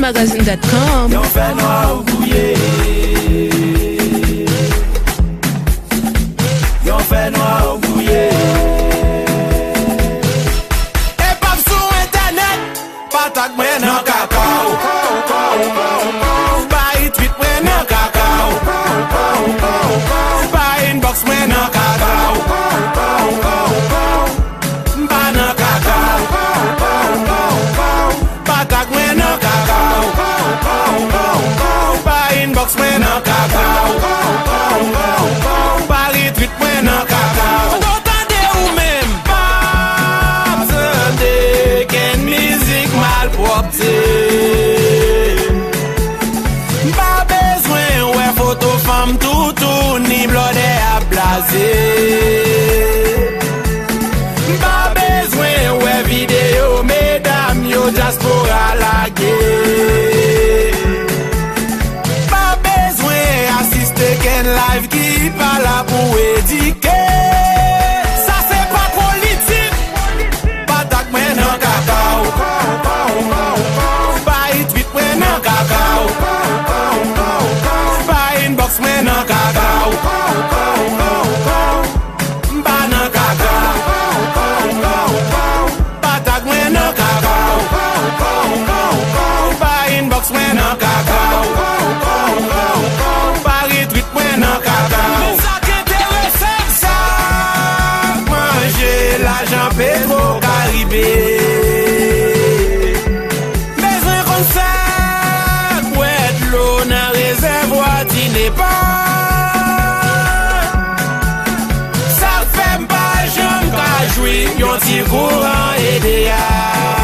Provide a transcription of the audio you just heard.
Magazine.com. Yon fait noir ou bouillé. Yon fait noir ou bouillé. Et pas sur internet, patak mwen nan kakao. Pas tweet mwen nan kakao. Pas inbox mwen nan kakao. Pas nan kakao. Patak mwen nan kakao. Pas inbox mwen nan kakao. Pas retweet mwen nan kakao. T'entendez ou même pas tande ken musique malpropre. Pas besoin ouais photo femme toutou ni blonde à blaser. Pas besoin ouais vidéo mesdames yo diaspora la guerre. Pas besoin assister ken live qui pas là pour éduquer. Ça c'est pas politique. Patak mwen nan kakao. Pas tweet mwen nan kakao. Pas inbox mwen nan kakao. Pas nan kakao. Patak mwen nan kakao. Pas inbox mwen nan kakao. Pas retweet mwen nan kakao. Mais ça qui intéresse ça manger l'argent Pedro Caribé. Besoin comme ça ouais de l'eau nan réservoir dîner pas. Ça fait pas jambe ka jouer yon ti courant idéal.